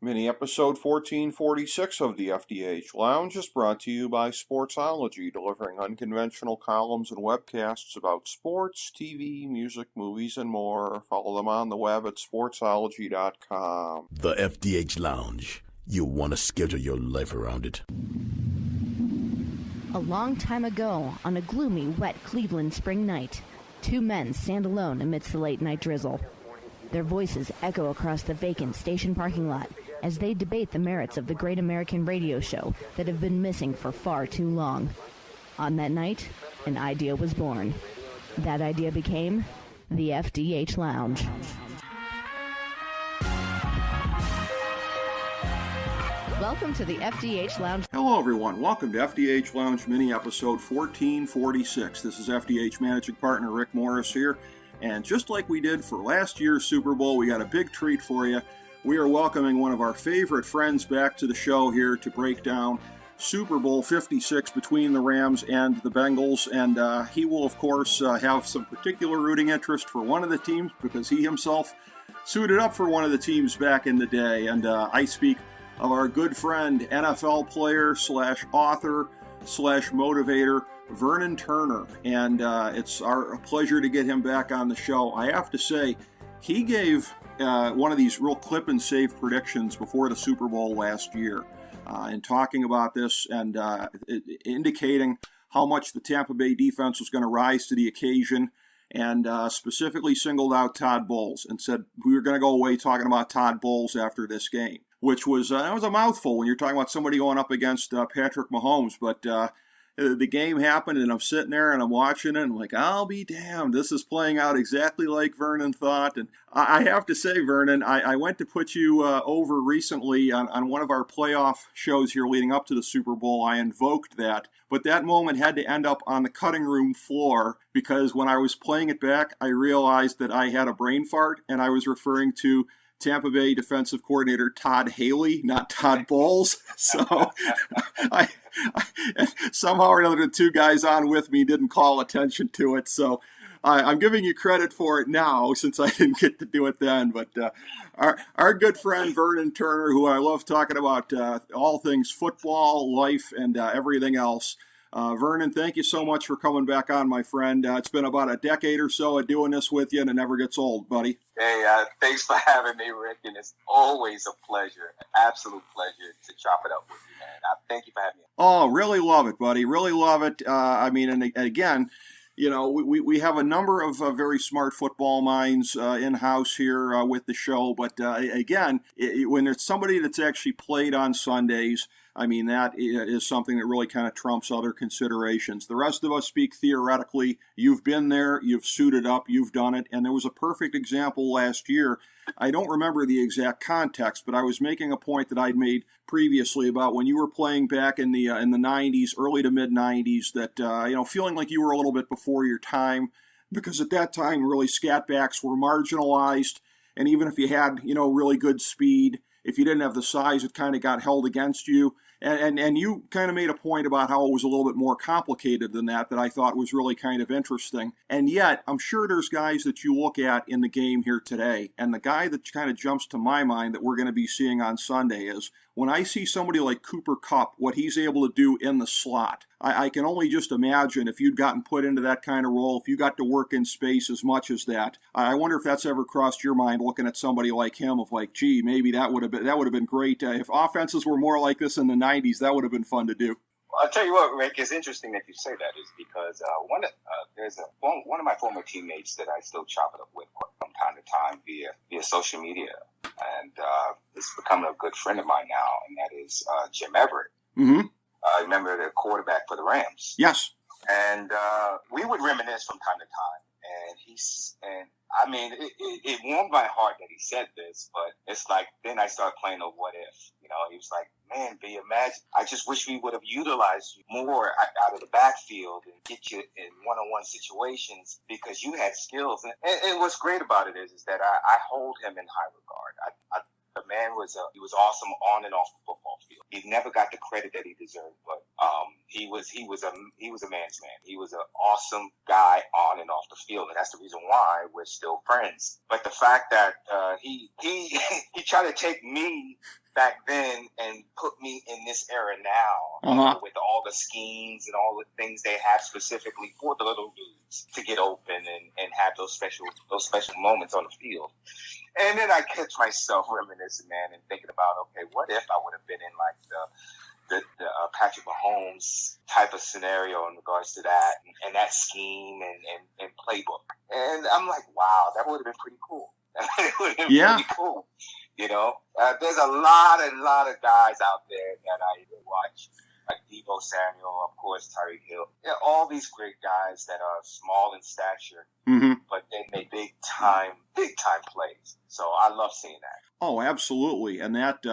Mini episode 1446 of the FDH Lounge is brought to you by Sportsology, delivering unconventional columns and webcasts about sports, TV, music, movies, and more. Follow them on the web at sportsology.com. The FDH Lounge. You want to schedule your life around it. A long time ago, on a gloomy, wet Cleveland spring night, two men stand alone amidst the late-night drizzle. Their voices echo across the vacant station parking lot as they debate the merits of the great American radio show that have been missing for far too long. On that night, an idea was born. That idea became the FDH Lounge. Welcome to the FDH Lounge. Hello, everyone. Welcome to FDH Lounge mini episode 1446. This is FDH managing partner Rick Morris here. And just like we did for last year's Super Bowl, we got a big treat for you. We are welcoming one of our favorite friends back to the show here to break down Super Bowl 56 between the Rams and the Bengals. And he will, of course, have some particular rooting interest for one of the teams because he himself suited up for one of the teams back in the day. And I speak of our good friend, NFL player / author / motivator, Vernon Turner. And it's our pleasure to get him back on the show. I have to say, he gave one of these real clip and save predictions before the Super Bowl last year, and talking about this and indicating how much the Tampa Bay defense was going to rise to the occasion, and specifically singled out Todd Bowles and said we were going to go away talking about Todd Bowles after this game, which was that was a mouthful when you're talking about somebody going up against Patrick Mahomes. But the game happened, and I'm sitting there, and I'm watching it, and I'm like, I'll be damned, this is playing out exactly like Vernon thought. And I have to say, Vernon, I went to put you over recently on one of our playoff shows here leading up to the Super Bowl. I invoked that, but that moment had to end up on the cutting room floor, because when I was playing it back, I realized that I had a brain fart, and I was referring to Tampa Bay defensive coordinator Todd Haley, not Todd Bowles. So I somehow or another, the two guys on with me didn't call attention to it. So I'm giving you credit for it now, since I didn't get to do it then. But our good friend Vernon Turner, who I love talking about all things football, life, and everything else. Vernon, thank you so much for coming back on, my friend. It's been about a decade or so of doing this with you, and it never gets old, buddy. Hey, thanks for having me, Rick, and it's always a pleasure, an absolute pleasure to chop it up with you, man. Thank you for having me. Oh, really love it, buddy. Really love it. And again, you know, we have a number of very smart football minds in-house here with the show, but again, when it's somebody that's actually played on Sundays, I mean, that is something that really kind of trumps other considerations. The rest of us speak theoretically. You've been there, you've suited up, you've done it, and there was a perfect example last year. I don't remember the exact context, but I was making a point that I'd made previously about when you were playing back in the 90s, early to mid-90s, that, feeling like you were a little bit before your time, because at that time, really, scat backs were marginalized, and even if you had, really good speed, if you didn't have the size, it kind of got held against you. And you kind of made a point about how it was a little bit more complicated than that I thought was really kind of interesting. And yet, I'm sure there's guys that you look at in the game here today, and the guy that kind of jumps to my mind that we're going to be seeing on Sunday is when I see somebody like Cooper Kupp, what he's able to do in the slot. I can only just imagine if you'd gotten put into that kind of role, if you got to work in space as much as that. I wonder if that's ever crossed your mind looking at somebody like him of like, gee, maybe that would have been great. If offenses were more like this in the 90s, that would have been fun to do. Well, I'll tell you what, Rick, it's interesting that you say that is because there's one of my former teammates that I still chop it up with from time to time via social media, and it's become a good friend of mine now, and that is Jim Everett. Mm-hmm. I remember the quarterback for the Rams. Yes. And we would reminisce from time to time. It warmed my heart that he said this, but it's like then I started playing a what if. He was like, man, imagine. I just wish we would have utilized you more out of the backfield and get you in one-on-one situations because you had skills. And what's great about it is that I hold him in high regard. The man was awesome on and off the football field. He never got the credit that he deserved, but he was a man's man. He was an awesome guy on and off the field, and that's the reason why we're still friends. But the fact that he he tried to take me back then and put me in this era now, you know, with all the schemes and all the things they have specifically for the little dudes to get open and have those special moments on the field. And then I catch myself reminiscing, man, and thinking about, okay, what if I would have been in like the Patrick Mahomes type of scenario in regards to that and that scheme and playbook. And I'm like, wow, that would have been pretty cool. It would have been pretty cool. You know, there's a lot of guys out there that I watch, like Deebo Samuel, of course, Tyreek Hill. Yeah, all these great guys that are small in stature, but they make big time plays. So I love seeing that. Oh, absolutely. And that,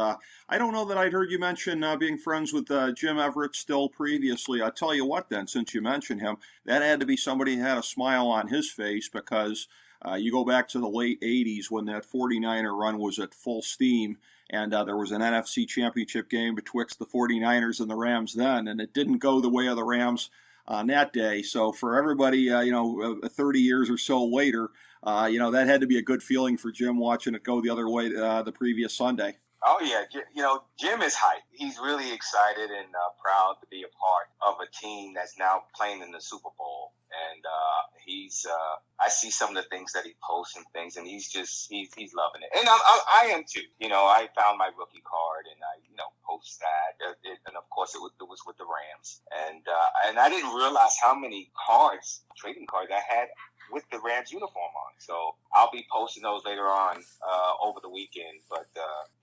I don't know that I'd heard you mention being friends with Jim Everett still previously. I'll tell you what then, since you mentioned him, that had to be somebody who had a smile on his face because you go back to the late 80s when that 49er run was at full steam, and there was an NFC championship game betwixt the 49ers and the Rams then, and it didn't go the way of the Rams on that day. So for everybody, 30 years or so later, that had to be a good feeling for Jim watching it go the other way the previous Sunday. Oh, yeah. Jim is hyped. He's really excited and proud to be a part of a team that's now playing in the Super Bowl. And I see some of the things that he posts and things, and he's loving it. And I am too. I found my rookie card and I, post that. And of course it was with the Rams. And I didn't realize how many trading cards I had with the Rams uniform on. So I'll be posting those later on over the weekend. But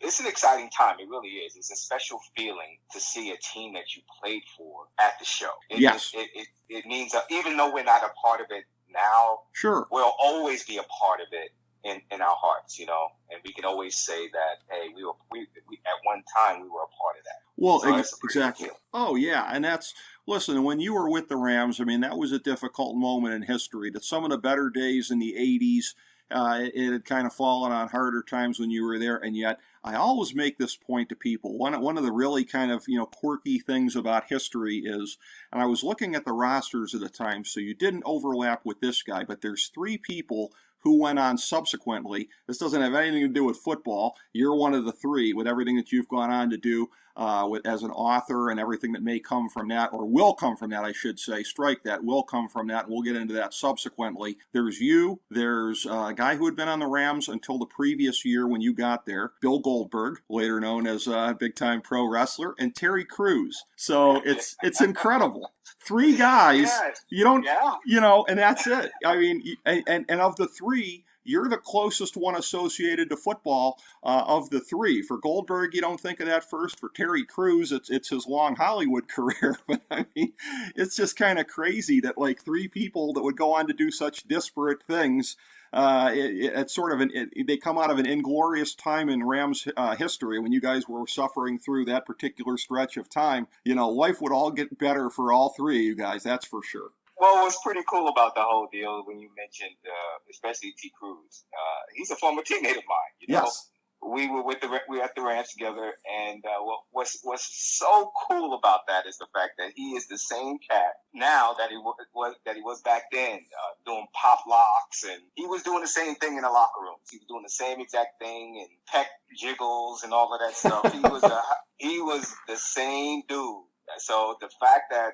it's an exciting time. It really is. It's a special feeling to see a team that you played for at the show. It means even though we're not a part of it now, sure, we'll always be a part of it in our hearts, and we can always say that, hey, we at one time we were a part of that. Well, so exactly. Oh, yeah, and listen, when you were with the Rams, I mean, that was a difficult moment in history. That some of the better days in the 80s, it had kind of fallen on harder times when you were there, and yet I always make this point to people. One of the really kind of, quirky things about history is, and I was looking at the rosters at the time, so you didn't overlap with this guy, but there's 3 people who went on subsequently. This doesn't have anything to do with football. You're one of the 3 with everything that you've gone on to do as an author and everything that may come from that, or will come from that, I should say. Strike that, will come from that, and we'll get into that subsequently. There's you, there's a guy who had been on the Rams until the previous year when you got there, Bill Goldberg, later known as a big-time pro wrestler, and Terry Crews. So it's incredible. 3 guys, you don't, and that's it. I mean, and of the 3, you're the closest one associated to football of the 3. For Goldberg, you don't think of that first. For Terry Crews, it's his long Hollywood career. But I mean, it's just kind of crazy that like 3 people that would go on to do such disparate things. It's sort of they come out of an inglorious time in Rams history when you guys were suffering through that particular stretch of time. Life would all get better for all 3 of you guys. That's for sure. Well, what's pretty cool about the whole deal when you mentioned, especially T. Cruz, he's a former teammate of mine. Yes. We were at the Rams together, and what's so cool about that is the fact that he is the same cat now that he was back then, doing pop locks, and he was doing the same thing in the locker rooms. He was doing the same exact thing and pec jiggles and all of that stuff. He was the same dude. So the fact that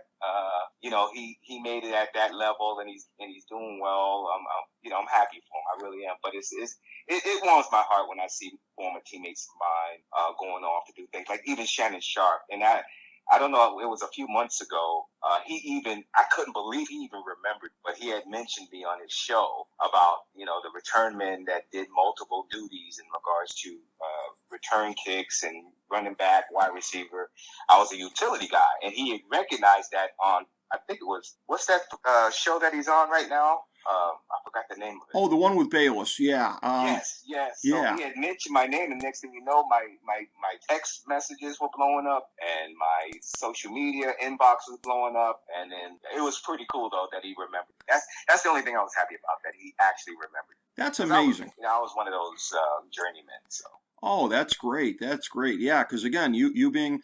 he made it at that level and he's doing well, I'm happy for him. I really am. But it warms my heart when I see former teammates of mine going off to do things like even Shannon Sharp. And I don't know, it was a few months ago. I couldn't believe he even remembered, but he had mentioned me on his show about, the return men that did multiple duties in regards to return kicks and running back, wide receiver. I was a utility guy, and he had recognized that on, I think it was, what's that show that he's on right now? I forgot the name of it. Oh, the one with Bayless, yeah. Yes. So he had mentioned my name, and next thing you know, my text messages were blowing up, and my social media inbox was blowing up, and then it was pretty cool, though, that he remembered. That's the only thing I was happy about, that he actually remembered. That's amazing. I was one of those journeymen, so. Oh, that's great. That's great. Yeah, because again, you being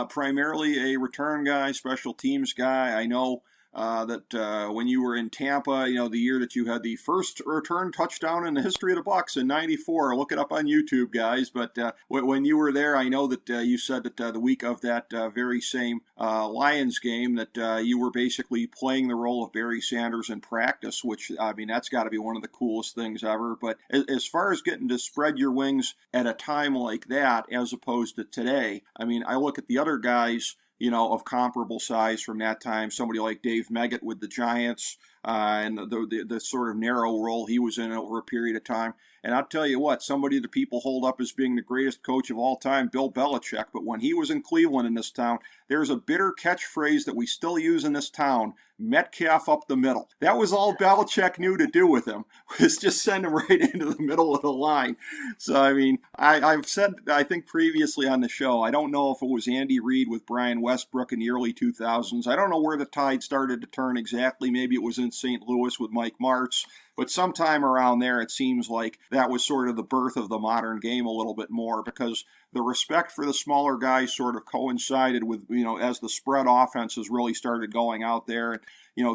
primarily a return guy, special teams guy, I know that when you were in Tampa, the year that you had the first return touchdown in the history of the Bucs in '94. Look it up on YouTube, guys. But when you were there, I know that you said that the week of that very same Lions game that you were basically playing the role of Barry Sanders in practice, which, I mean, that's got to be one of the coolest things ever. But as far as getting to spread your wings at a time like that, as opposed to today, I mean, I look at the other guys, of comparable size from that time, somebody like Dave Meggett with the Giants, and the sort of narrow role he was in over a period of time. And I'll tell you what, somebody that people hold up as being the greatest coach of all time, Bill Belichick, but when he was in Cleveland in this town, there's a bitter catchphrase that we still use in this town, Metcalf up the middle. That was all Belichick knew to do with him, was just send him right into the middle of the line. So, I mean, I've said, I think previously on the show, I don't know if it was Andy Reid with Brian Westbrook in the early 2000s. I don't know where the tide started to turn exactly. Maybe it was in St. Louis with Mike Martz. But sometime around there, it seems like that was sort of the birth of the modern game a little bit more, because the respect for the smaller guys sort of coincided with, as the spread offenses really started going out there, and,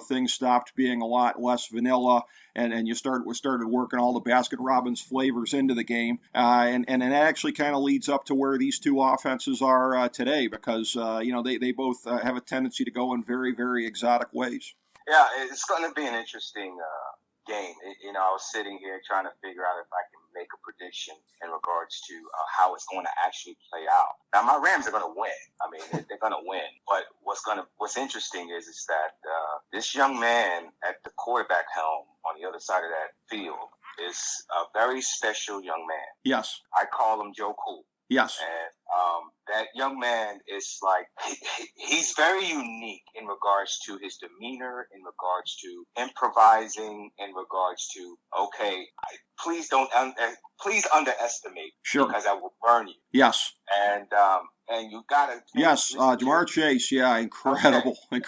things stopped being a lot less vanilla, and you started working all the Baskin-Robbins flavors into the game, and it actually kind of leads up to where these two offenses are today, because, they both have a tendency to go in very, very exotic ways. Yeah, it's going to be an interesting game. I was sitting here trying to figure out if I can make a prediction in regards to how it's going to actually play out. Now, my Rams are going to win. I mean, they're going to win. But what's interesting is that this young man at the quarterback helm on the other side of that field is a very special young man. Yes. I call him Joe Cool. Yes. And that young man is like, he's very unique in regards to his demeanor, in regards to improvising, in regards to, please underestimate, sure, because I will burn you. Yes. And you gotta. Yes, Jamar Chase, incredible So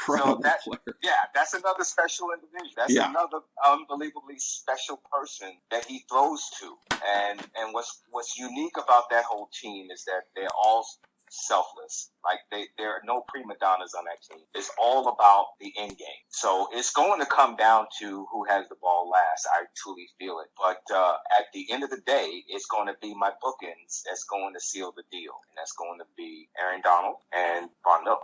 player. Yeah, that's another special individual. That's another unbelievably special person that he throws to. And what's unique about that whole team is that they're all selfless. Like there are no prima donnas on that team. It's all about the end game. So it's going to come down to who has the ball last. I truly feel it. But at the end of the day, it's going to be my bookends that's going to seal the deal, and that's going to be Aaron Donald and Von Miller.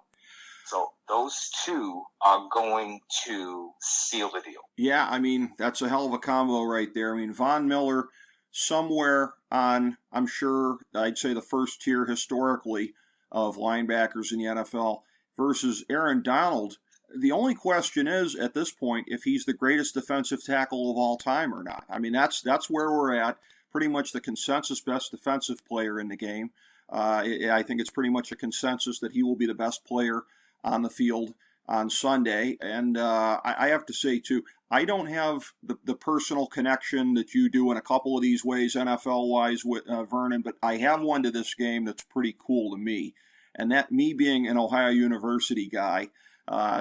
So those two are going to seal the deal. Yeah, I mean, that's a hell of a combo right there. I mean, Von Miller, somewhere on, I'm sure, I'd say the first tier historically of linebackers in the NFL, versus Aaron Donald. The only question is, at this point, if he's the greatest defensive tackle of all time or not. I mean, that's where we're at. Pretty much the consensus best defensive player in the game. I think it's pretty much a consensus that he will be the best player on the field on Sunday. And I have to say, too, I don't have the personal connection that you do in a couple of these ways, NFL-wise, with Vernon, but I have one to this game that's pretty cool to me. And that, me being an Ohio University guy,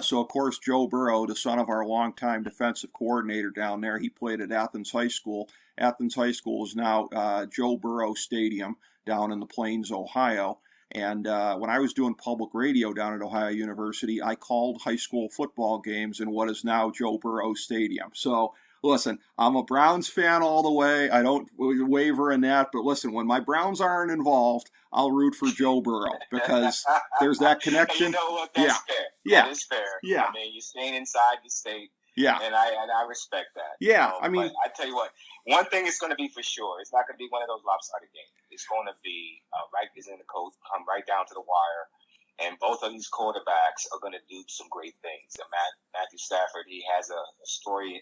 so, of course, Joe Burrow, the son of our longtime defensive coordinator down there, he played at Athens High School. Athens High School is now Joe Burrow Stadium down in the Plains, Ohio. And when I was doing public radio down at Ohio University, I called high school football games in what is now Joe Burrow Stadium. So, listen, I'm a Browns fan all the way. I don't waver in that. But listen, when my Browns aren't involved, I'll root for Joe Burrow, because there's that connection. You know what? That's fair. Yeah. That is fair. Yeah. I mean, you're staying inside the state. Yeah. And I respect that. Yeah. I mean, but I tell you what, one thing is going to be for sure. It's not going to be one of those lopsided games. It's going to be it's in the code, come right down to the wire. And both of these quarterbacks are going to do some great things. And Matthew Stafford, he has a story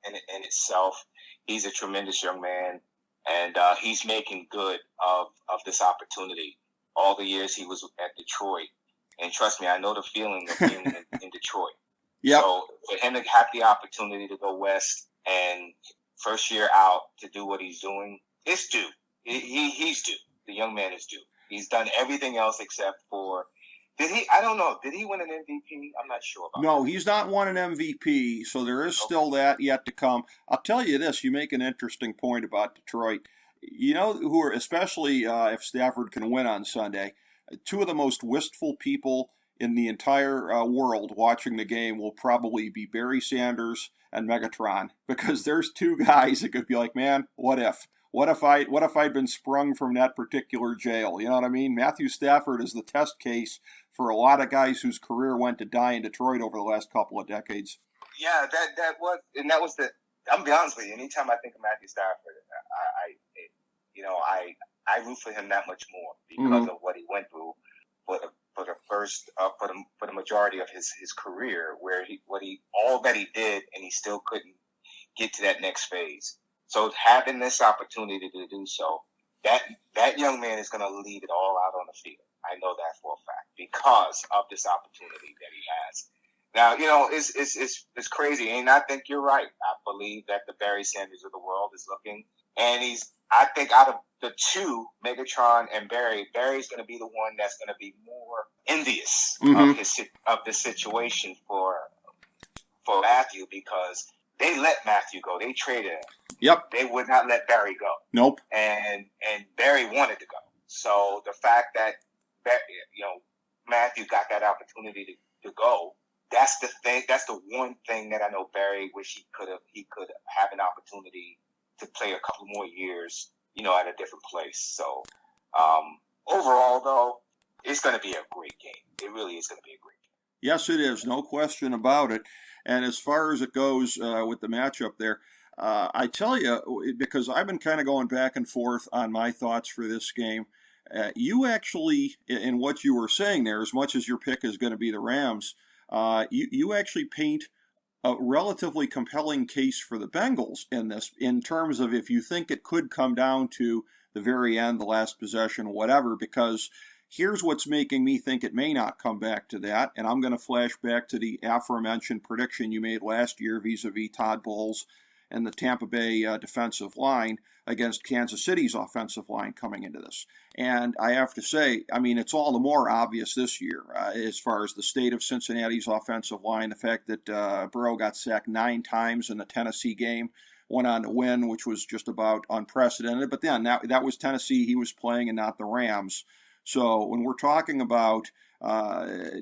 in itself. He's a tremendous young man, and he's making good of this opportunity. All the years he was at Detroit, and trust me, I know the feeling of being in Detroit. Yep. So for him to have the opportunity to go west and first year out to do what he's doing, it's due. He's due. The young man is due. He's done everything else except for. Did he? I don't know. Did he win an MVP? I'm not sure about No, that. he's not won an MVP, so there is still that yet to come. I'll tell you this, you make an interesting point about Detroit. You know who are, especially if Stafford can win on Sunday, two of the most wistful people in the entire world watching the game will probably be Barry Sanders and Megatron, because there's two guys that could be like, man, what if? What if I'd been sprung from that particular jail? You know what I mean? Matthew Stafford is the test case for a lot of guys whose career went to die in Detroit over the last couple of decades. Yeah, that was the. I'm gonna be honest with you. Anytime I think of Matthew Stafford, I root for him that much more because of what he went through for the majority of his career, where all that he did, and he still couldn't get to that next phase. So having this opportunity to do so, that young man is going to leave it all out on the field. I know that for a fact because of this opportunity that he has. Now, it's crazy, and I think you're right. I believe that the Barry Sanders of the world is looking, and I think out of the two, Megatron and Barry's going to be the one that's going to be more envious of the situation for Matthew, because they let Matthew go. They traded him. Yep. They would not let Barry go. Nope. And Barry wanted to go. So the fact that Matthew got that opportunity to go, that's the thing. That's the one thing that I know Barry wish he could have an opportunity to play a couple more years, at a different place. So overall, though, it's going to be a great game. It really is going to be a great game. Yes, it is. No question about it. And as far as it goes with the matchup there, I tell you, because I've been kind of going back and forth on my thoughts for this game, you actually, in what you were saying there, as much as your pick is going to be the Rams, you actually paint a relatively compelling case for the Bengals in this, in terms of if you think it could come down to the very end, the last possession, whatever, because here's what's making me think it may not come back to that, and I'm going to flash back to the aforementioned prediction you made last year vis-a-vis Todd Bowles and the Tampa Bay defensive line against Kansas City's offensive line coming into this. And I have to say, I mean, it's all the more obvious this year as far as the state of Cincinnati's offensive line, the fact that Burrow got sacked 9 times in the Tennessee game, went on to win, which was just about unprecedented. But then that was Tennessee he was playing and not the Rams. So when we're talking about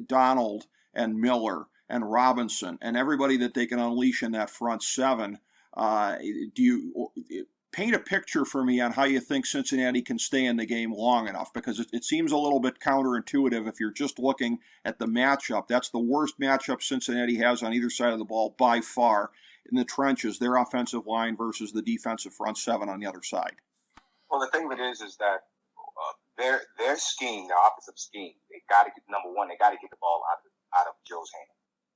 Donald and Miller and Robinson and everybody that they can unleash in that front seven, do you paint a picture for me on how you think Cincinnati can stay in the game long enough? Because it seems a little bit counterintuitive if you're just looking at the matchup. That's the worst matchup Cincinnati has on either side of the ball by far in the trenches, their offensive line versus the defensive front seven on the other side. Well, the thing of it is that their scheme, their offensive scheme, they got to get, number one, they got to get the ball out of Joe's hand.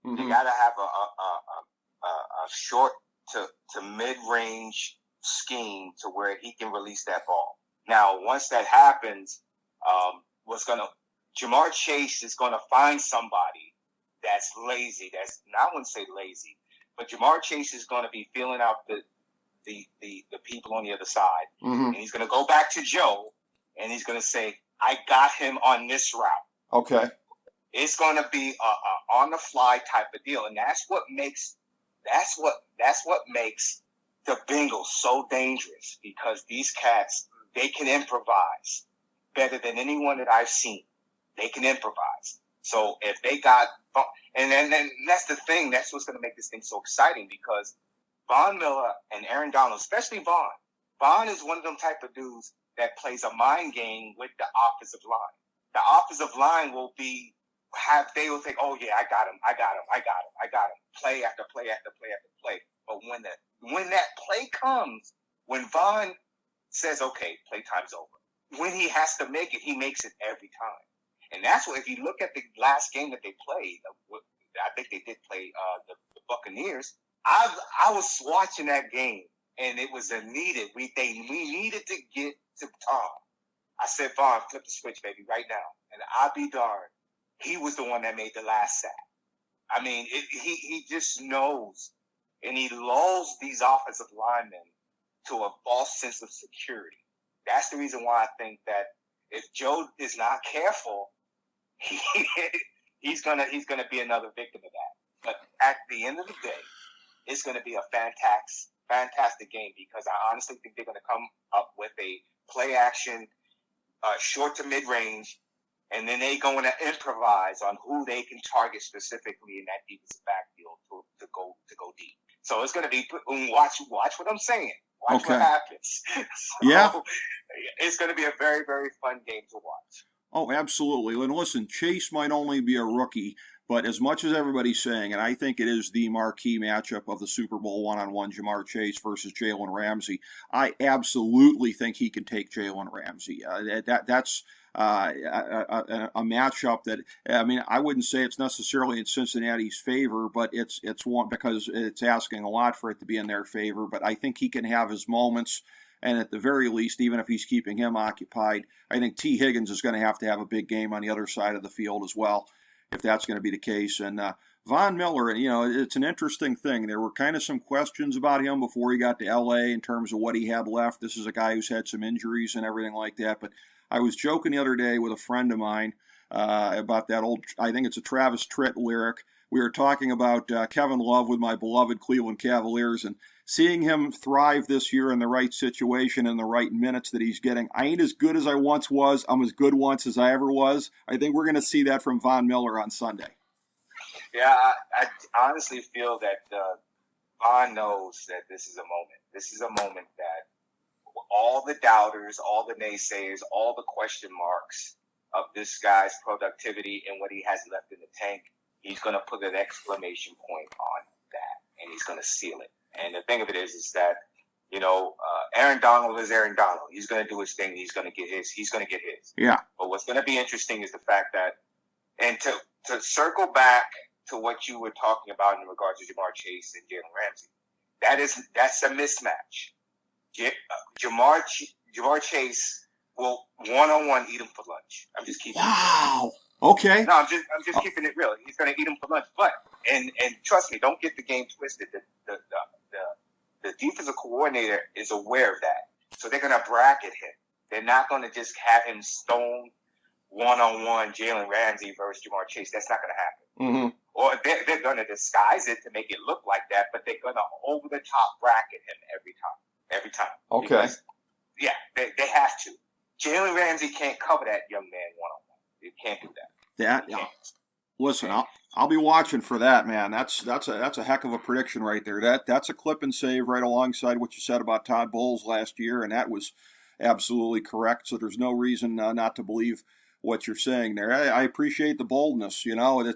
Mm-hmm. They got to have a short to mid-range scheme to where he can release that ball. Now, once that happens, Jamar Chase is going to find somebody that's lazy. I wouldn't say lazy, but Jamar Chase is going to be feeling out the people on the other side, and he's going to go back to Joe, and he's going to say, "I got him on this route." Okay, it's going to be a on the fly type of deal, and that's what makes the Bengals so dangerous, because these cats, they can improvise better than anyone that I've seen. They can improvise. So if they got, and then that's the thing, that's what's going to make this thing so exciting, because Von Miller and Aaron Donald, especially Von is one of them type of dudes that plays a mind game with the offensive line. The offensive line will think, "Oh yeah, I got him. Play after play after play after play." But when that play comes, when Von says, "Okay, playtime's over," when he has to make it, he makes it every time. And that's what, if you look at the last game that they played, I think they did play the Buccaneers. I was watching that game, and it was needed. We needed to get to Tom. I said, "Von, flip the switch, baby, right now." And I'll be darned, he was the one that made the last sack. I mean, he just knows, and he lulls these offensive linemen to a false sense of security. That's the reason why I think that if Joe is not careful, he's gonna be another victim of that. But at the end of the day, it's gonna be a fantastic game because I honestly think they're going to come up with a play action, short to mid range, and then they're going to improvise on who they can target specifically in that defensive backfield to go deep. So it's going to be watch what I'm saying. Watch what happens. So it's going to be a very, very fun game to watch. Oh, absolutely. And listen, Chase might only be a rookie, but as much as everybody's saying, and I think it is the marquee matchup of the Super Bowl one-on-one, Jamar Chase versus Jalen Ramsey, I absolutely think he can take Jalen Ramsey. That's a matchup that, I mean, I wouldn't say it's necessarily in Cincinnati's favor, but it's one because it's asking a lot for it to be in their favor. But I think he can have his moments. And at the very least, even if he's keeping him occupied, I think T. Higgins is going to have a big game on the other side of the field as well, if that's going to be the case. And Von Miller, it's an interesting thing. There were kind of some questions about him before he got to L.A. in terms of what he had left. This is a guy who's had some injuries and everything like that. But I was joking the other day with a friend of mine about that old, I think it's a Travis Tritt lyric. We were talking about Kevin Love with my beloved Cleveland Cavaliers and seeing him thrive this year in the right situation and the right minutes that he's getting. I ain't as good as I once was. I'm as good once as I ever was. I think we're going to see that from Von Miller on Sunday. Yeah, I honestly feel that Von knows that this is a moment. This is a moment that all the doubters, all the naysayers, all the question marks of this guy's productivity and what he has left in the tank, he's going to put an exclamation point on that, and he's going to seal it. And the thing of it is that, Aaron Donald is Aaron Donald. He's going to do his thing. He's going to get his. Yeah. But what's going to be interesting is the fact that, and to circle back to what you were talking about in regards to Jamar Chase and Jalen Ramsey, that's a mismatch. Jamar Chase will one-on-one eat him for lunch. I'm just keeping it real. Okay. No, I'm just keeping it real. He's going to eat him for lunch. But and trust me, don't get the game twisted. The defensive coordinator is aware of that, so they're going to bracket him. They're not going to just have him stone one-on-one Jalen Ramsey versus Jamar Chase. That's not going to happen. Mm-hmm. Or they're going to disguise it to make it look like that, but they're going to over-the-top bracket him every time. Okay. Because, they have to. Jalen Ramsey can't cover that young man one-on-one. He can't do that. Listen, I'll be watching for that, man. That's a heck of a prediction right there. That's a clip and save right alongside what you said about Todd Bowles last year, and that was absolutely correct. So there's no reason not to believe what you're saying there. I appreciate the boldness,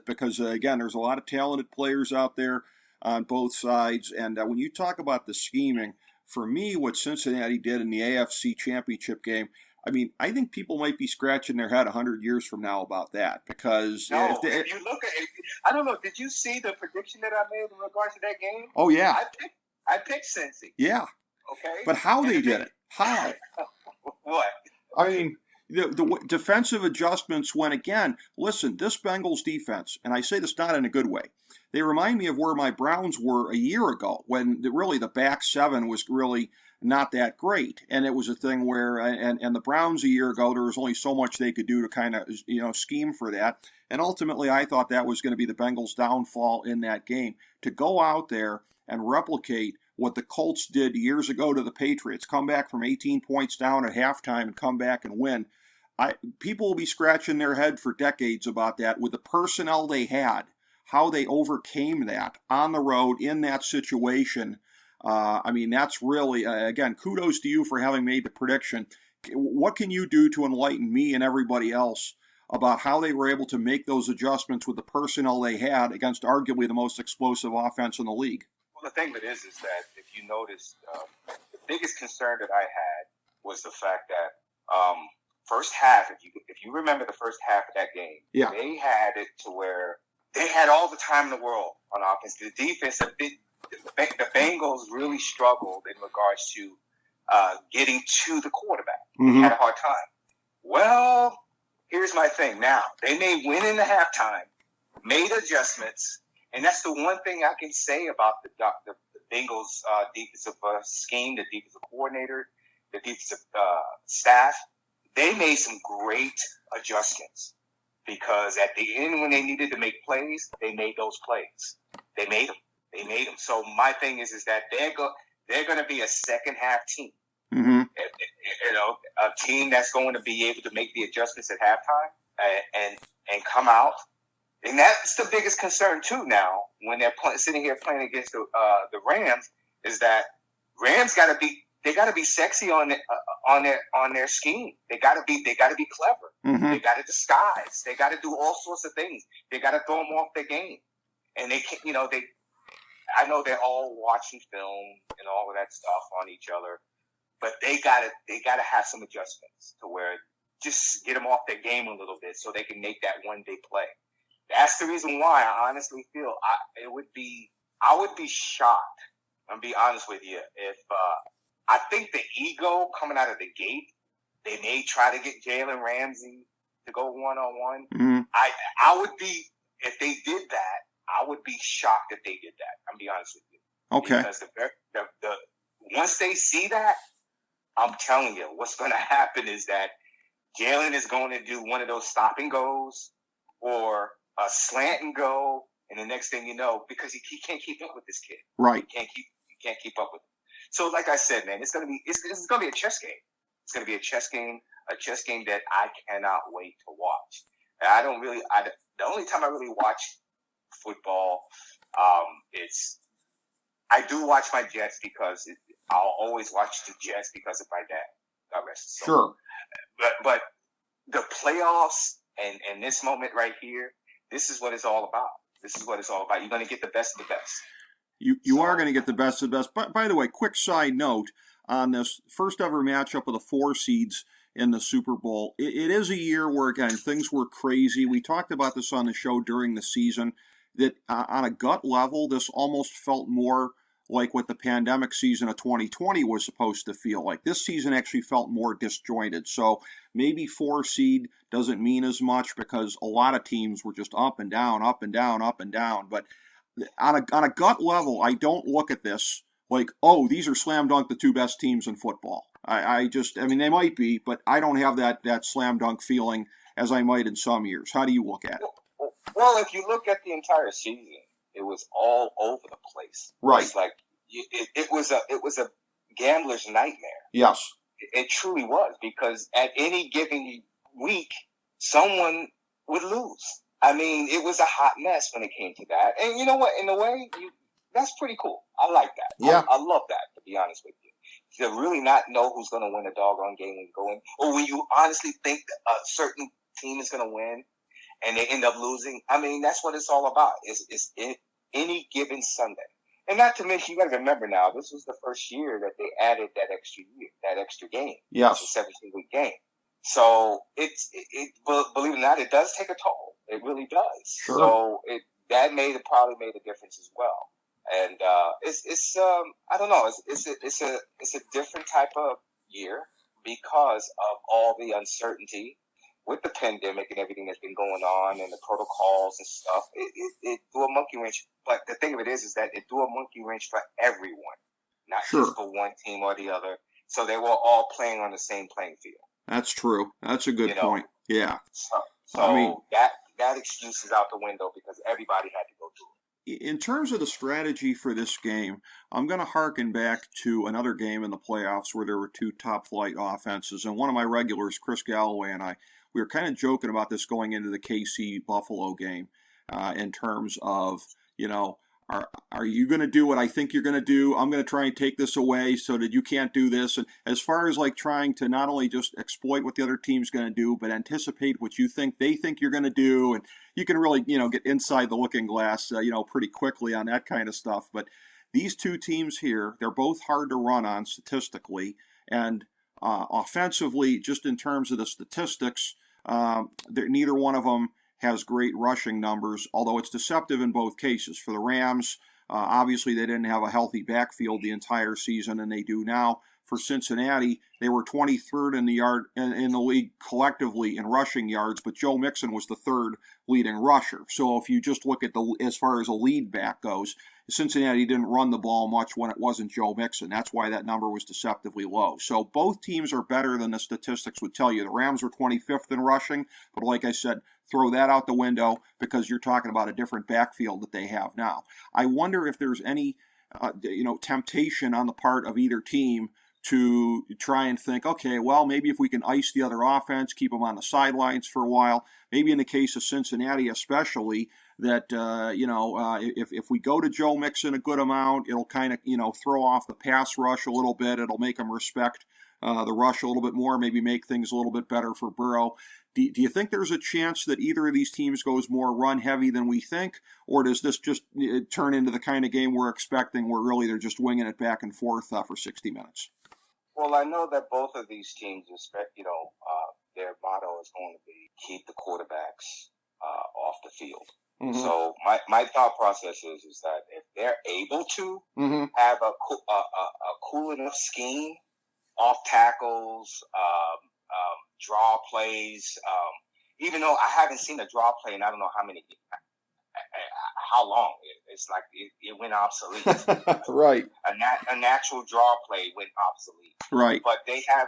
because again, there's a lot of talented players out there on both sides, and when you talk about the scheming, for me, what Cincinnati did in the AFC Championship game, I mean, I think people might be scratching their head 100 years from now about that because if you look at it, I don't know. Did you see the prediction that I made in regards to that game? Oh yeah, I picked Cincy. Yeah. Okay. But how they did it? How? What? I mean, the defensive adjustments when again. Listen, this Bengals defense, and I say this not in a good way. They remind me of where my Browns were a year ago when the back seven was really not that great. And it was a thing where, and the Browns a year ago, there was only so much they could do to kind of, scheme for that. And ultimately, I thought that was going to be the Bengals' downfall in that game. To go out there and replicate what the Colts did years ago to the Patriots, come back from 18 points down at halftime and come back and win. People will be scratching their head for decades about that with the personnel they had, how they overcame that on the road in that situation. That's really, again, kudos to you for having made the prediction. What can you do to enlighten me and everybody else about how they were able to make those adjustments with the personnel they had against arguably the most explosive offense in the league? Well, the thing that is that if you noticed, the biggest concern that I had was the fact that first half, if you remember the first half of that game, they had it to where they had all the time in the world on offense. The defense, the Bengals really struggled in regards to getting to the quarterback. Mm-hmm. They had a hard time. Well, here's my thing. Now, they may win in the halftime, made adjustments, and that's the one thing I can say about the Bengals defensive scheme, the defensive coordinator, the defensive staff. They made some great adjustments because at the end when they needed to make plays, they made those plays. They made them. So my thing is that they're going to be a second half team. Mm-hmm. You know, a team that's going to be able to make the adjustments at halftime and come out. And that's the biggest concern too. Now, when they're sitting here playing against the Rams, is that Rams got to be sexy on their scheme. They got to be clever. Mm-hmm. They got to disguise. They got to do all sorts of things. They got to throw them off their game. And they can't, I know they're all watching film and all of that stuff on each other, but they gotta have some adjustments to where just get them off their game a little bit so they can make that one big play. That's the reason why I honestly feel I would be shocked. I'm be honest with you. If I think the ego coming out of the gate, they may try to get Jalen Ramsey to go 1-on-1. Mm-hmm. I would be, if they did that, I would be shocked if they did that. I'm be honest with you. Okay. Because the once they see that, I'm telling you, what's going to happen is that Jalen is going to do one of those stop and goes or a slant and go, and the next thing you know, because he can't keep up with this kid. Right. He can't keep up with him. So, like I said, man, it's gonna be a chess game. It's gonna be a chess game that I cannot wait to watch. And the only time I really watch football, I do watch my Jets because I'll always watch the Jets because of my dad. God rest his soul. Sure. But the playoffs and this moment right here, this is what it's all about. This is what it's all about. You're going to get the best of the best. You are going to get the best of the best. But by the way, quick side note on this first ever matchup of the 4 seeds in the Super Bowl. It is a year where, again, things were crazy. We talked about this on the show during the season, that on a gut level, this almost felt more like what the pandemic season of 2020 was supposed to feel like. This season actually felt more disjointed. So maybe 4 seed doesn't mean as much because a lot of teams were just up and down, up and down, up and down. But on a gut level, I don't look at this like, oh, these are slam dunk the 2 best teams in football. I mean, they might be, but I don't have that slam dunk feeling as I might in some years. How do you look at it? Well, if you look at the entire season, it was all over the place. Right. It's like it was a gambler's nightmare. Yes. It truly was, because at any given week, someone would lose. I mean, it was a hot mess when it came to that. And you know what? In a way, that's pretty cool. I like that. Yeah. I love that, to be honest with you. To really not know who's going to win a doggone game and go in, or when you honestly think a certain team is going to win and they end up losing. I mean, that's what it's all about. It's any given Sunday. And not to mention, you got to remember now, this was the first year that they added that extra game. Yes. It's a 17-week game. So believe it or not, it does take a toll. It really does. Sure. So that probably made a difference as well. And it's I don't know, it's a different type of year because of all the uncertainty with the pandemic and everything that's been going on and the protocols and stuff. It threw a monkey wrench. But the thing of it is that it threw a monkey wrench for everyone, not just for one team or the other. So they were all playing on the same playing field. That's true. That's a good point. Yeah. So I mean, that excuse is out the window because everybody had to go through it. In terms of the strategy for this game, I'm going to harken back to another game in the playoffs where there were 2 top-flight offenses. And one of my regulars, Chris Galloway, and we were kind of joking about this going into the KC-Buffalo game in terms of, are you going to do what I think you're going to do? I'm going to try and take this away so that you can't do this. And as far as like trying to not only just exploit what the other team's going to do, but anticipate what you think they think you're going to do. And you can really, get inside the looking glass, pretty quickly on that kind of stuff. But these 2 teams here, they're both hard to run on statistically. And offensively, just in terms of the statistics, neither one of them has great rushing numbers, although it's deceptive in both cases. For the Rams, obviously they didn't have a healthy backfield the entire season, and they do now. For Cincinnati, they were 23rd in the league collectively in rushing yards, but Joe Mixon was the 3rd leading rusher. So if you just look at as far as a lead back goes, Cincinnati didn't run the ball much when it wasn't Joe Mixon. That's why that number was deceptively low. So both teams are better than the statistics would tell you. The Rams were 25th in rushing, but like I said, throw that out the window because you're talking about a different backfield that they have now. I wonder if there's any temptation on the part of either team to try and think, okay, well, maybe if we can ice the other offense, keep them on the sidelines for a while. Maybe in the case of Cincinnati especially, that, if we go to Joe Mixon a good amount, it'll kind of, throw off the pass rush a little bit. It'll make them respect the rush a little bit more, maybe make things a little bit better for Burrow. Do you think there's a chance that either of these teams goes more run heavy than we think, or does this just turn into the kind of game we're expecting where really they're just winging it back and forth for 60 minutes? Well, I know that both of these teams expect, their motto is going to be keep the quarterbacks off the field. Mm-hmm. So my thought process is that if they're able to mm-hmm. have a cool enough scheme, off tackles, draw plays, even though I haven't seen a draw play and I don't know how long. It's like it went obsolete. Right. A natural draw play went obsolete. Right. But they have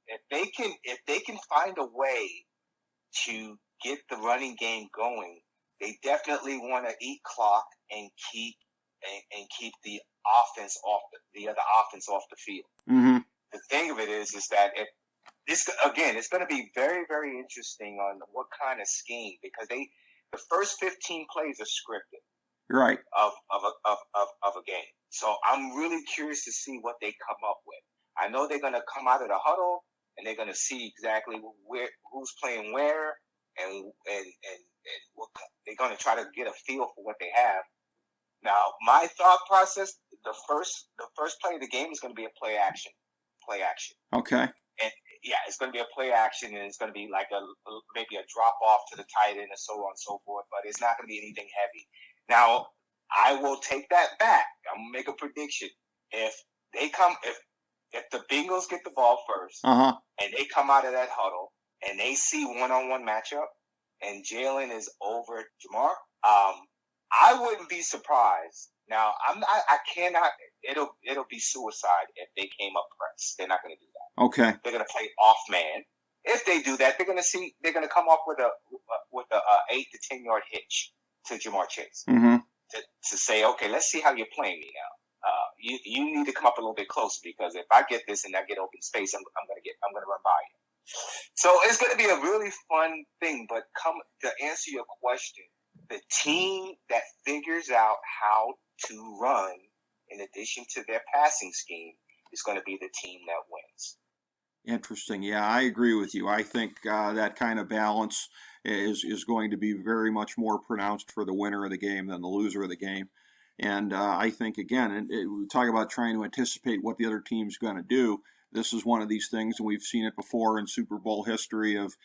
if they can find a way to get the running game going, they definitely want to eat clock and keep the offense off the other offense off the field. Mm-hmm. The thing of it is that if this again, it's going to be very, very interesting on what kind of scheme, because the first 15 plays are scripted, right? Of a game. So I'm really curious to see what they come up with. I know they're going to come out of the huddle and they're going to see exactly who's playing where, and what, they're going to try to get a feel for what they have. Now, my thought process: the first play of the game is going to be a play action. Okay. And yeah, it's going to be a play action, and it's going to be like maybe a drop off to the tight end and so on and so forth. But it's not going to be anything heavy. Now, I will take that back. I'm gonna make a prediction. If the Bengals get the ball first, uh-huh. and they come out of that huddle and they see one-on-one matchup, and Jalen is over Jamar, I wouldn't be surprised. Now, I cannot. It'll be suicide if they came up press. They're not going to do that. Okay. They're going to play off man. If they do that, they're going to come up with a 8 to 10 yard hitch to Jamar Chase mm-hmm. to say, okay, let's see how you're playing me now. You need to come up a little bit closer, because if I get this and I get open space, I'm going to run by you. So it's going to be a really fun thing. But to answer your question, the team that figures out how to run in addition to their passing scheme is going to be the team that wins. Interesting. Yeah, I agree with you. I think that kind of balance is going to be very much more pronounced for the winner of the game than the loser of the game. And I think, again, we talk about trying to anticipate what the other team's going to do. This is one of these things, and we've seen it before in Super Bowl history of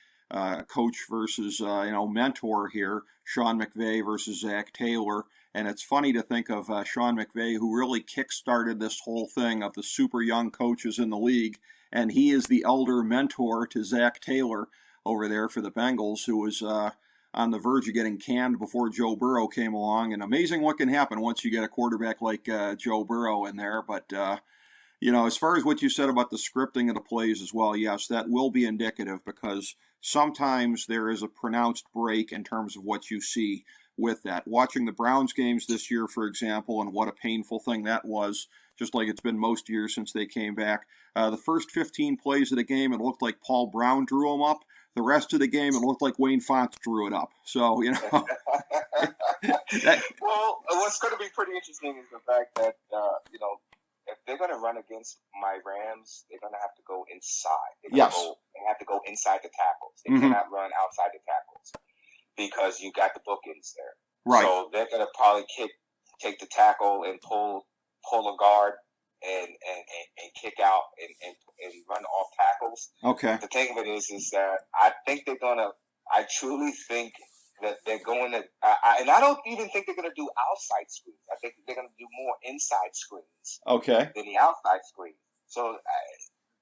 coach versus mentor here, Sean Mcvay versus Zach Taylor. And it's funny to think of Sean Mcvay, who really kick-started this whole thing of the super young coaches in the league, and he is the elder mentor to Zach Taylor over there for the Bengals, who was on the verge of getting canned before Joe Burrow came along. And amazing what can happen once you get a quarterback like Joe Burrow in there. But as far as what you said about the scripting of the plays as well, yes, that will be indicative, because sometimes there is a pronounced break in terms of what you see with that. Watching the Browns games this year, for example, and what a painful thing that was, just like it's been most years since they came back. The first 15 plays of the game, it looked like Paul Brown drew them up. The rest of the game, it looked like Wayne Fontes drew it up. So, Well, what's going to be pretty interesting is the fact that, if they're going to run against my Rams, they're going to have to go inside. They have to go inside the tackles. They mm-hmm. cannot run outside the tackles, because you got the bookends there. Right. So they're going to probably take the tackle and pull a guard and kick out and run off tackles. Okay. The thing of it is that I truly think that they're going to, and I don't even think they're going to do outside screens. I think they're going to do more inside screens. Okay. Than the outside screen. So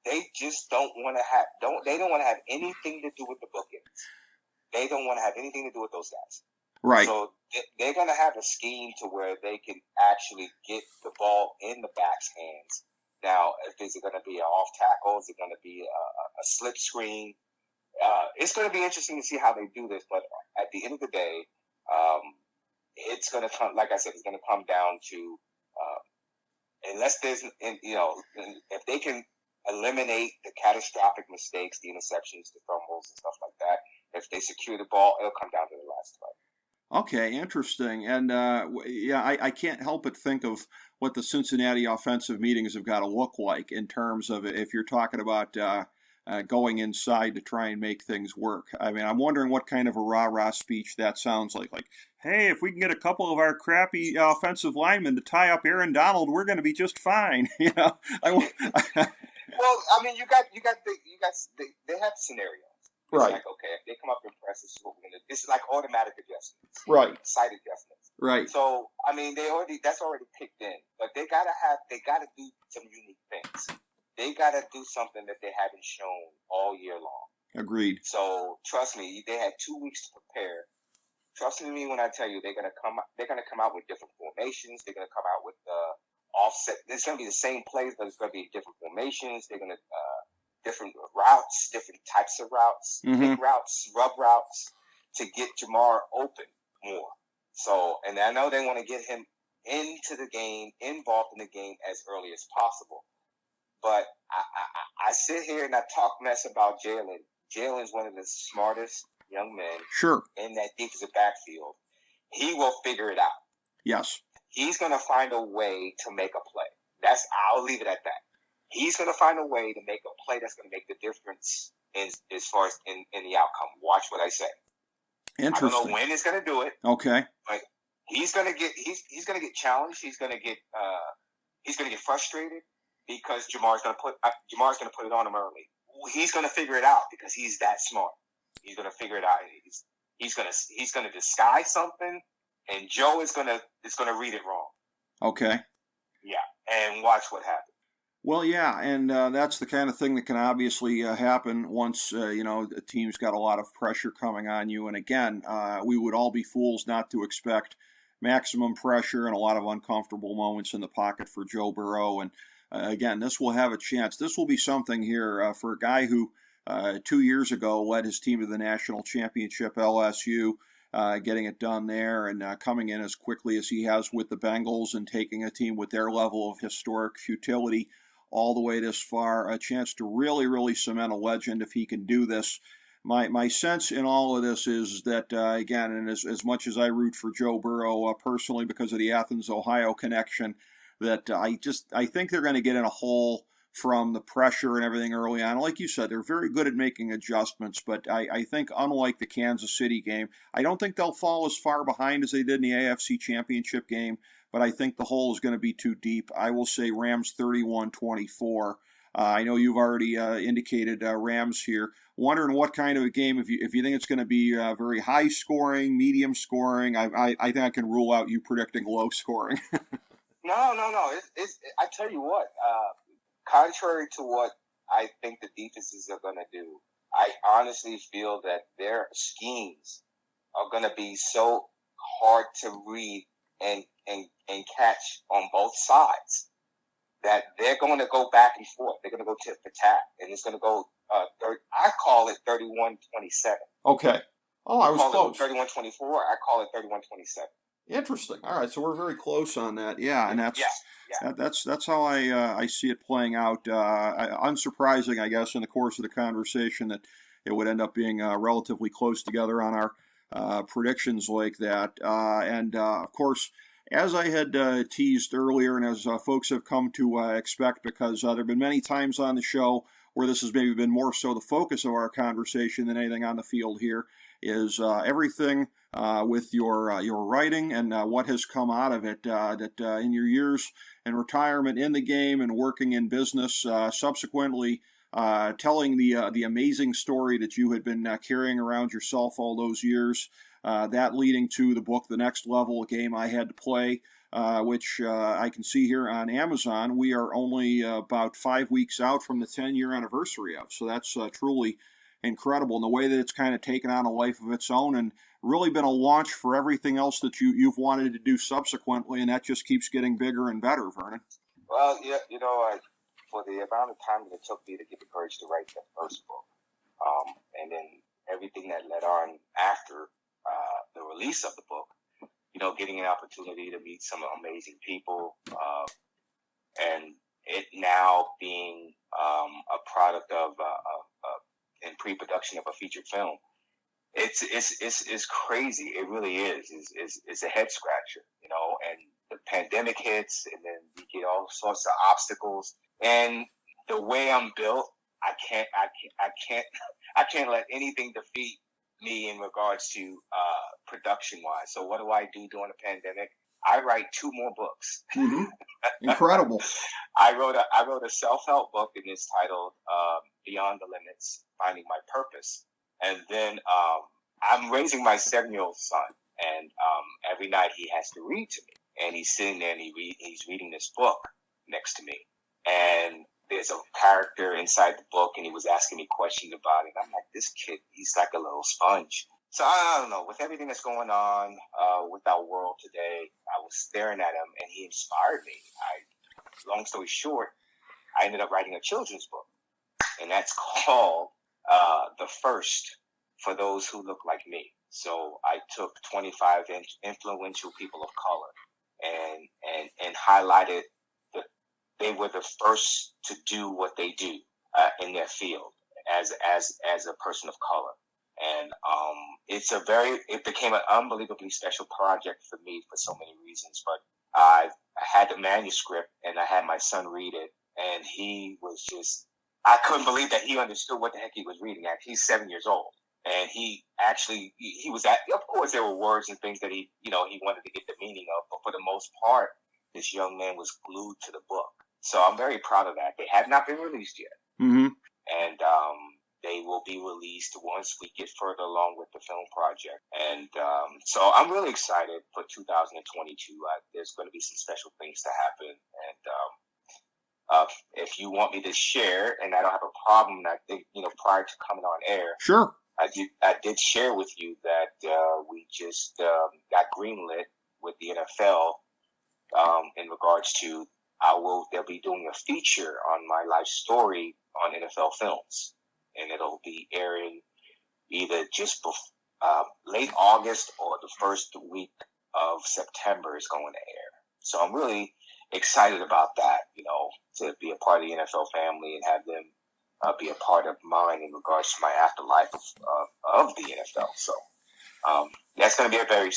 they just don't want to have anything to do with the bookends. They don't want to have anything to do with those guys. Right. So they're going to have a scheme to where they can actually get the ball in the back's hands. Now, is it going to be an off tackle? Is it going to be a slip screen? It's going to be interesting to see how they do this. But at the end of the day, it's going to come, like I said, it's going to come down to unless there's, if they can eliminate the catastrophic mistakes, the interceptions, the fumbles, and stuff like that, if they secure the ball, it'll come down to the last play. Okay, interesting. And I can't help but think of what the Cincinnati offensive meetings have got to look like in terms of if you're talking about going inside to try and make things work. I mean, I'm wondering what kind of a rah-rah speech that sounds like. Like, hey, if we can get a couple of our crappy offensive linemen to tie up Aaron Donald, we're going to be just fine. Well, I mean, they have scenarios. It's right. Like, okay, if they come up and press, this is what we're going to do. This is like automatic adjustments. Right. Site adjustments. Right. So, I mean, that's already kicked in. But they got to do some unique things. They got to do something that they haven't shown all year long. Agreed. So, trust me, they had 2 weeks to prepare. Trust me when I tell you they're going to come out with different formations. They're going to come out with offset. It's going to be the same plays, but it's going to be different formations. They're going to different routes, different types of routes, big routes, rub routes to get Jamar open more. So, and I know they want to get him into the game, involved in the game as early as possible. But I sit here and I talk mess about Jalen. Jalen's one of the smartest young men in that defensive backfield. He will figure it out. Yes. He's going to find a way to make a play. I'll leave it at that. He's going to find a way to make a play that's going to make the difference as far as in the outcome. Watch what I say. Interesting. I don't know when he's going to do it. Okay. But he's going to get challenged. He's going to get frustrated because Jamar's going to put it on him early. He's going to figure it out because he's that smart. He's going to figure it out. He's going to disguise something, and Joe is going to read it wrong. Okay. Yeah, and watch what happens. Well, yeah, and that's the kind of thing that can obviously happen once, the team's got a lot of pressure coming on you. And again, we would all be fools not to expect maximum pressure and a lot of uncomfortable moments in the pocket for Joe Burrow. And again, this will have a chance. This will be something here for a guy who 2 years ago led his team to the national championship, LSU, getting it done there and coming in as quickly as he has with the Bengals and taking a team with their level of historic futility all the way this far, a chance to really, really cement a legend if he can do this. My sense in all of this is that, again, and as much as I root for Joe Burrow personally because of the Athens, Ohio connection, that I think they're going to get in a hole from the pressure and everything early on. Like you said, they're very good at making adjustments, but I think unlike the Kansas City game, I don't think they'll fall as far behind as they did in the AFC Championship game, but I think the hole is going to be too deep. I will say Rams 31-24. I know you've already indicated Rams here. Wondering what kind of a game, if you think it's going to be very high scoring, medium scoring. I think I can rule out you predicting low scoring. No. I tell you what, contrary to what I think the defenses are going to do, I honestly feel that their schemes are going to be so hard to read and catch on both sides that they're going to go back and forth. They're going to go tit for tat, and it's going to go. I call it 31-27. Okay. Oh, I was close. 31-24. I call it 31-27. Interesting. All right, so we're very close on that. Yeah, and that's how I see it playing out. Unsurprising, I guess, in the course of the conversation that it would end up being relatively close together on our predictions like that. And of course, as I had teased earlier, and as folks have come to expect, because there have been many times on the show where this has maybe been more so the focus of our conversation than anything on the field here, is everything with your writing and what has come out of it, that in your years in retirement in the game and working in business, subsequently telling the amazing story that you had been carrying around yourself all those years, that leading to the book, The Next Level, a game I had to play, which I can see here on Amazon. We are only about 5 weeks out from the 10-year anniversary of, so that's truly incredible in the way that it's kind of taken on a life of its own and really been a launch for everything else that you've wanted to do subsequently, and that just keeps getting bigger and better, Vernon. Well, yeah, for the amount of time that it took me to get the courage to write that first book, and then everything that led on after the release of the book, getting an opportunity to meet some amazing people, and it now being a product of in pre-production of a featured film. It's crazy. It really is. It's a head scratcher, you know. And the pandemic hits, and then we get all sorts of obstacles. And the way I'm built, I can't let anything defeat me in regards to production wise. So what do I do during the pandemic? I write 2 more books. Mm-hmm. Incredible. I wrote a self-help book, and it's titled Beyond the Limits: Finding My Purpose. And then I'm raising my 7-year-old son, and every night he has to read to me. And he's sitting there and he's reading this book next to me. And there's a character inside the book, and he was asking me questions about it. And I'm like, this kid, he's like a little sponge. So I don't know, with everything that's going on with our world today, I was staring at him, and he inspired me. Long story short, I ended up writing a children's book, and that's called The First for Those Who Look Like Me. So I took 25 influential people of color and highlighted that they were the first to do what they do in their field as a person of color. And it became an unbelievably special project for me for so many reasons. But I had the manuscript, and I had my son read it, and he was just, I couldn't believe that he understood what the heck he was reading at. He's 7 years old. And he was of course there were words and things that he wanted to get the meaning of, but for the most part, this young man was glued to the book. So I'm very proud of that. They have not been released yet. Mm-hmm. And they will be released once we get further along with the film project. And so I'm really excited for 2022. There's going to be some special things to happen. And if you want me to share, and I don't have a problem, I think, prior to coming on air. Sure. I did share with you that we just got greenlit with the NFL in regards to they'll be doing a feature on my life story on NFL Films, and it'll be airing either just late August or the first week of September is going to air. So I'm really excited about that, to be a part of the NFL family and have them be a part of mine in regards to my afterlife of the NFL. So that's going to be a very,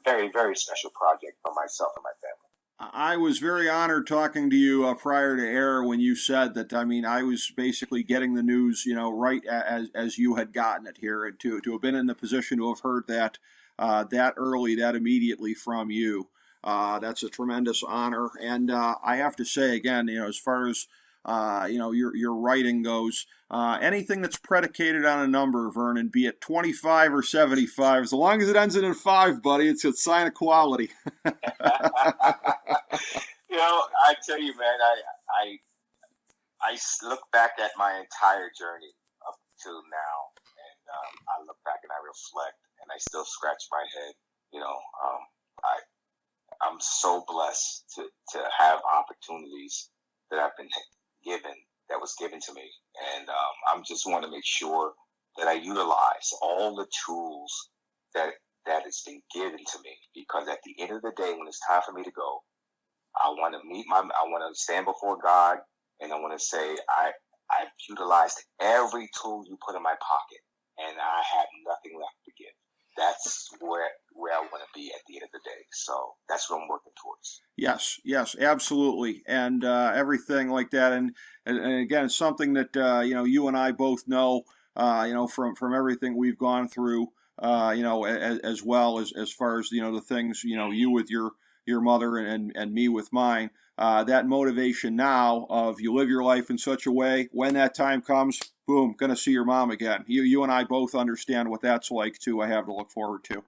very, very special project for myself and my family. I was very honored talking to you prior to air when you said that. I mean, I was basically getting the news, right as you had gotten it here, and to have been in the position to have heard that that early, that immediately from you. That's a tremendous honor, and I have to say again, as far as your writing goes, anything that's predicated on a number, Vernon, be it 25 or 75, as long as it ends in a 5, buddy, it's a sign of quality. I tell you, man, I look back at my entire journey up till now, and I look back and I reflect, and I still scratch my head. I'm so blessed to have opportunities that I've been that was given to me. And I just want to make sure that I utilize all the tools that has been given to me, because at the end of the day, when it's time for me to go, I want to stand before God, and I want to say, I've utilized every tool you put in my pocket, and I have nothing left to give. That's where I want to be at the end of the day. So that's what I'm working towards. Yes, absolutely, and everything like that, and again, something that you and I both know, from everything we've gone through, as well as far as the things you with your mother and me with mine. That motivation now of you live your life in such a way, when that time comes, boom, going to see your mom again. You and I both understand what that's like, too. I have to look forward to.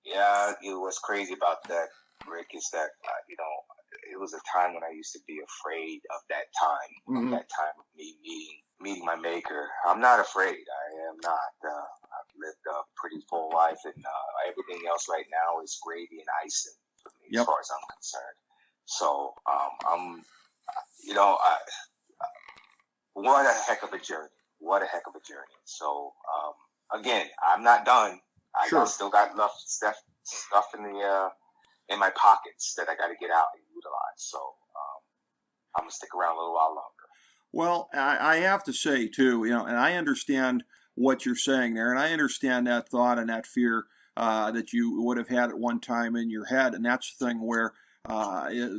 Yeah, what's crazy about that, Rick, is that, it was a time when I used to be afraid of that time, mm-hmm. That time of me meeting my maker. I'm not afraid. I am not. I've lived a pretty full life, and everything else right now is gravy and icing for me, yep. As far as I'm concerned. So, what a heck of a journey. What a heck of a journey. So, again, I'm not done. I still got enough stuff in my pockets that I got to get out and utilize. So, I'm going to stick around a little while longer. Well, I have to say, too, and I understand what you're saying there, and I understand that thought and that fear that you would have had at one time in your head, and that's the thing where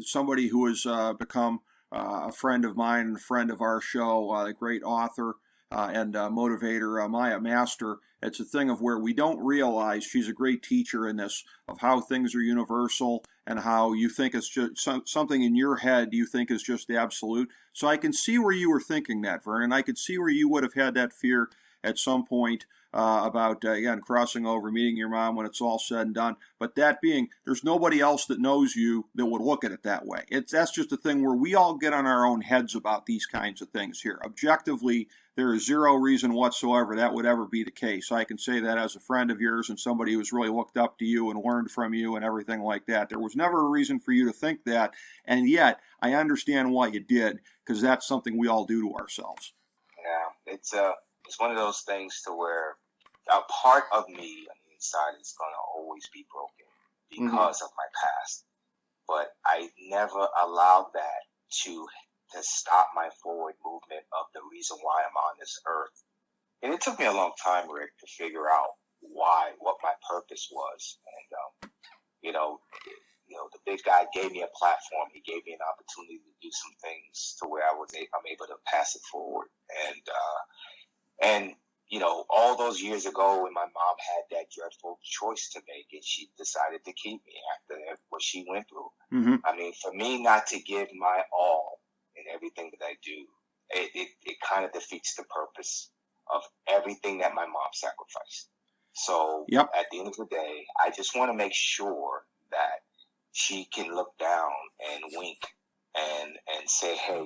somebody who has become a friend of mine and a friend of our show, the great author and motivator, Maya Master, it's a thing of where we don't realize she's a great teacher in this, of how things are universal and how you think it's just something in your head you think is just absolute. So I can see where you were thinking that, Vernon. I could see where you would have had that fear at some point about, again, crossing over, meeting your mom when it's all said and done. But that being, there's nobody else that knows you that would look at it that way. That's just a thing where we all get on our own heads about these kinds of things here. Objectively, there is zero reason whatsoever that would ever be the case. I can say that as a friend of yours and somebody who's really looked up to you and learned from you and everything like that. There was never a reason for you to think that, and yet I understand why you did, because that's something we all do to ourselves. Yeah, it's one of those things to where a part of me on the inside is going to always be broken because of my past. But I never allowed that to stop my forward movement of the reason why I'm on this earth. And it took me a long time, Rick, to figure out what my purpose was. And, the big guy gave me a platform. He gave me an opportunity to do some things to where I'm able to pass it forward. And all those years ago when my mom had that dreadful choice to make and she decided to keep me after what she went through. Mm-hmm. I mean, for me not to give my all in everything that I do, it kind of defeats the purpose of everything that my mom sacrificed. So At the end of the day, I just want to make sure that she can look down and wink and say, hey,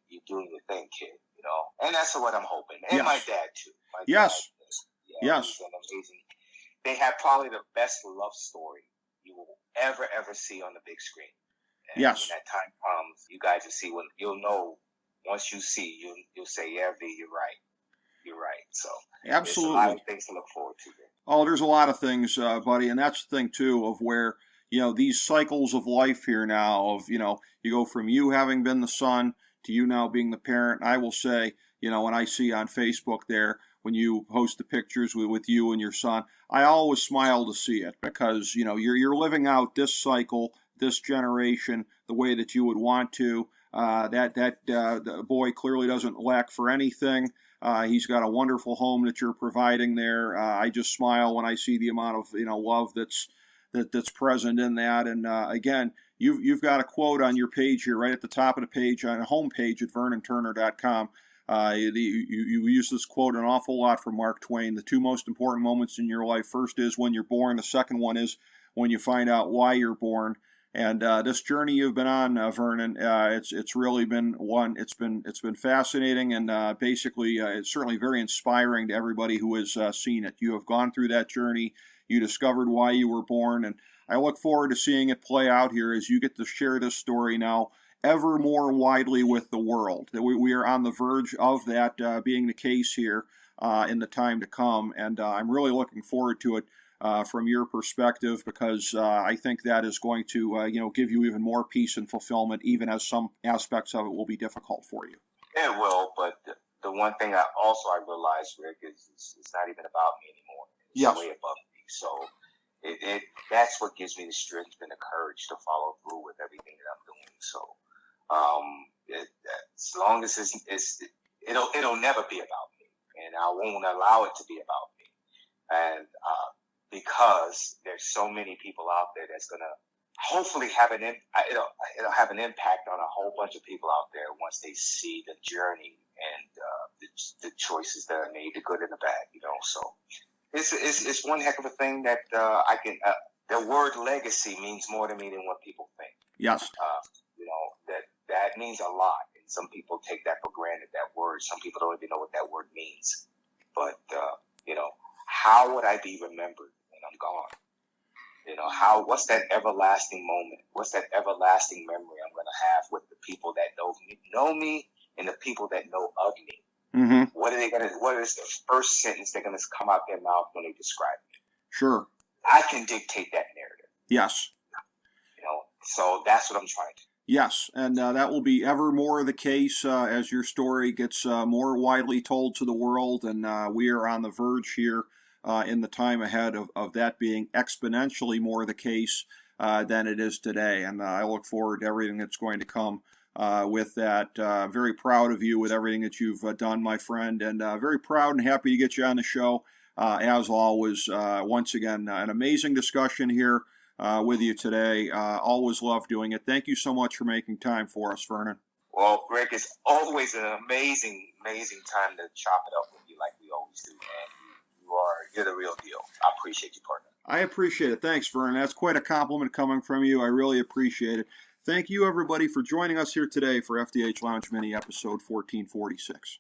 you're doing your thing, kid. And that's what I'm hoping. And my dad, too. Yes. He's an amazing. They have probably the best love story you will ever see on the big screen. And when that time comes, you guys will see you'll know. Once you see, you'll say, yeah, V, you're right. You're right. So absolutely, there's a lot of things to look forward to there. Oh, there's a lot of things, buddy, and that's the thing too of where these cycles of life here now of you go from you having been the son to you now being the parent. I will say, when I see on Facebook there, when you post the pictures with you and your son, I always smile to see it because, you're living out this cycle, this generation, the way that you would want to. The boy clearly doesn't lack for anything. He's got a wonderful home that you're providing there. I just smile when I see the amount of, love that's present in that. And again, you've got a quote on your page here, right at the top of the page, on the homepage at VernonTurner.com. You use this quote an awful lot from Mark Twain. The two most important moments in your life: first is when you're born. The second one is when you find out why you're born. And this journey you've been on, Vernon, it's really been one. It's been fascinating and basically it's certainly very inspiring to everybody who has seen it. You have gone through that journey. You discovered why you were born, and I look forward to seeing it play out here as you get to share this story now ever more widely with the world. We are on the verge of that being the case here in the time to come, and I'm really looking forward to it from your perspective because I think that is going to give you even more peace and fulfillment, even as some aspects of it will be difficult for you. It will, but the one thing I realized, Rick, is it's not even about me anymore. It's way above me. So that's what gives me the strength and the courage to follow through with everything that I'm doing. So as long as it'll never be about me, and I won't allow it to be about me. And because there's so many people out there that's gonna hopefully it'll have an impact on a whole bunch of people out there once they see the journey and the choices that are made, the good and the bad. So. It's one heck of a thing that I can. The word legacy means more to me than what people think. Yes. That means a lot, and some people take that for granted. That word. Some people don't even know what that word means. But how would I be remembered when I'm gone? What's that everlasting moment? What's that everlasting memory I'm going to have with the people that know me, and the people that know of me? Mm-hmm. What is the first sentence they're going to come out their mouth when they describe me? Sure. I can dictate that narrative. Yes. So that's what I'm trying to do. Yes, and that will be ever more the case as your story gets more widely told to the world, and we are on the verge here in the time ahead of that being exponentially more the case than it is today. And I look forward to everything that's going to come with that. Very proud of you with everything that you've done, my friend, and very proud and happy to get you on the show. As always, once again, an amazing discussion here with you today. Always love doing it. Thank you so much for making time for us, Vernon. Well, Greg, it's always an amazing, amazing time to chop it up with you like we always do, man. You're the real deal. I appreciate you, partner. I appreciate it. Thanks, Vernon. That's quite a compliment coming from you. I really appreciate it. Thank you, everybody, for joining us here today for FDH Lounge Mini episode 1446.